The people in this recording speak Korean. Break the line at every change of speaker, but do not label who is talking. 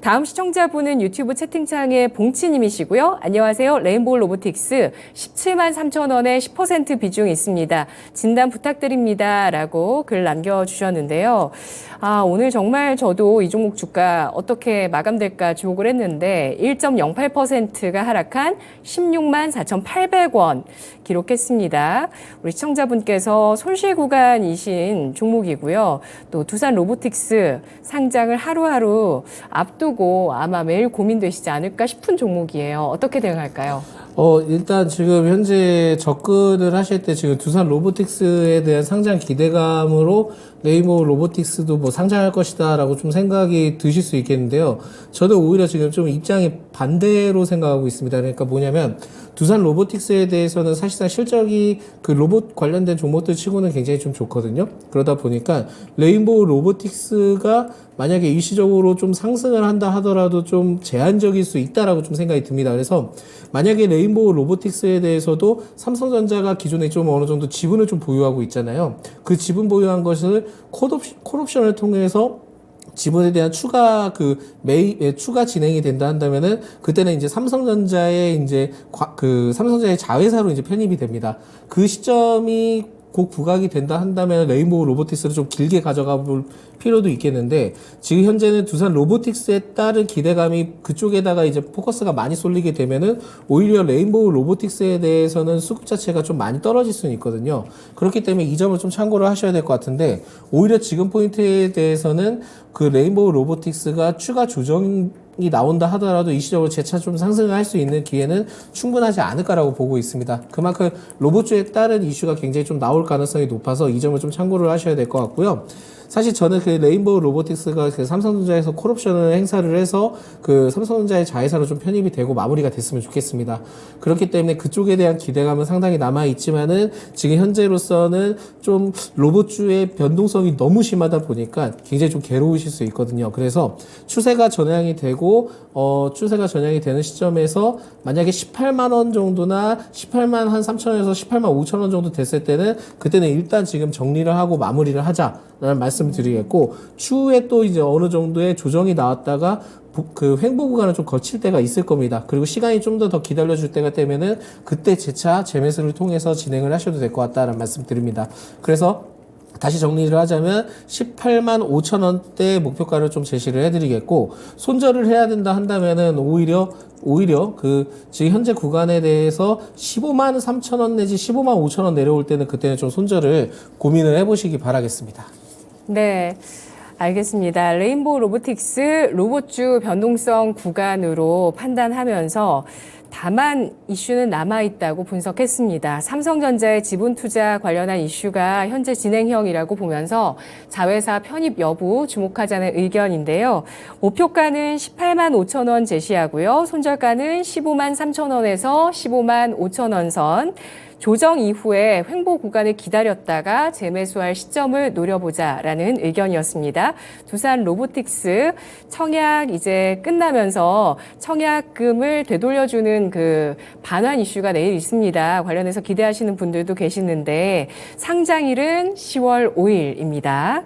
다음 시청자분은 유튜브 채팅창에 봉치님이시고요. 안녕하세요. 레인보우 로보틱스 17만 3천 원에 10% 비중 있습니다. 진단 부탁드립니다. 라고 글 남겨주셨는데요. 오늘 정말 저도 이 종목 주가 어떻게 마감될까 주목을 했는데 1.08%가 하락한 16만 4,800원 기록했습니다. 우리 시청자분께서 손실 구간이신 종목이고요. 또 두산 로보틱스 상장을 하루하루 앞두고 아마 매일 고민되시지 않을까 싶은 종목이에요. 어떻게 대응할까요?
일단 지금 현재 접근을 하실 때 지금 두산 로보틱스에 대한 상장 기대감으로 레인보우 로보틱스도 뭐 상장할 것이다 라고 좀 생각이 드실 수 있겠는데요. 저는 오히려 지금 좀 입장이 반대로 생각하고 있습니다. 그러니까 뭐냐면 두산 로보틱스에 대해서는 사실상 실적이 그 로봇 관련된 종목들 치고는 굉장히 좀 좋거든요. 그러다 보니까 레인보우 로보틱스가 만약에 일시적으로 좀 상승을 한다 하더라도 좀 제한적일 수 있다라고 좀 생각이 듭니다. 그래서 만약에 레인보우 로보틱스에 대해서도 삼성전자가 기존에 좀 어느 정도 지분을 좀 보유하고 있잖아요. 그 지분 보유한 것을 콜옵션을 통해서 지분에 대한 추가 추가 진행이 된다 한다면은 그때는 이제 삼성전자의 삼성전자의 자회사로 이제 편입이 됩니다. 그 시점이 곧 부각이 된다 한다면 레인보우 로보틱스를 좀 길게 가져가 볼 필요도 있겠는데 지금 현재는 두산 로보틱스에 따른 기대감이 그쪽에다가 이제 포커스가 많이 쏠리게 되면은 오히려 레인보우 로보틱스에 대해서는 수급 자체가 좀 많이 떨어질 수는 있거든요. 그렇기 때문에 이 점을 좀 참고를 하셔야 될 것 같은데 오히려 지금 포인트에 대해서는 그 레인보우 로보틱스가 추가 조정이 나온다 하더라도 일시적으로 재차 좀 상승을 할 수 있는 기회는 충분하지 않을까라고 보고 있습니다. 그만큼 로봇주에 따른 이슈가 굉장히 좀 나올 가능성이 높아서 이 점을 좀 참고를 하셔야 될 것 같고요. 사실 저는 그 레인보우 로보틱스가 그 삼성전자에서 콜옵션을 행사를 해서 그 삼성전자의 자회사로 좀 편입이 되고 마무리가 됐으면 좋겠습니다. 그렇기 때문에 그쪽에 대한 기대감은 상당히 남아 있지만은 지금 현재로서는 좀 로봇주의 변동성이 너무 심하다 보니까 굉장히 좀 괴로우실 수 있거든요. 그래서 추세가 전향이 되고 추세가 전향이 되는 시점에서 만약에 18만 원 정도나 18만 한 3천원에서 18만 5천 원 정도 됐을 때는 그때는 일단 지금 정리를 하고 마무리를 하자라는 말씀을 드리겠고 추후에 또 이제 어느 정도의 조정이 나왔다가 그 횡보 구간을 좀 거칠 때가 있을 겁니다. 그리고 시간이 좀 더 기다려줄 때가 되면은 그때 재차 재매수를 통해서 진행을 하셔도 될 것 같다라는 말씀 드립니다. 그래서 다시 정리를 하자면 18만 5천 원대 목표가를 좀 제시를 해드리겠고 손절을 해야 된다 한다면은 오히려 그 지금 현재 구간에 대해서 15만 3천 원 내지 15만 5천 원 내려올 때는 그때는 좀 손절을 고민을 해보시기 바라겠습니다.
네. 알겠습니다. 레인보우 로보틱스 로봇주 변동성 구간으로 판단하면서 다만 이슈는 남아있다고 분석했습니다. 삼성전자의 지분 투자 관련한 이슈가 현재 진행형이라고 보면서 자회사 편입 여부 주목하자는 의견인데요. 목표가는 18만 5천 원 제시하고요. 손절가는 15만 3천 원에서 15만 5천 원 선. 조정 이후에 횡보 구간을 기다렸다가 재매수할 시점을 노려보자라는 의견이었습니다. 두산 로보틱스 청약 이제 끝나면서 청약금을 되돌려주는 그 반환 이슈가 내일 있습니다. 관련해서 기대하시는 분들도 계시는데 상장일은 10월 5일입니다.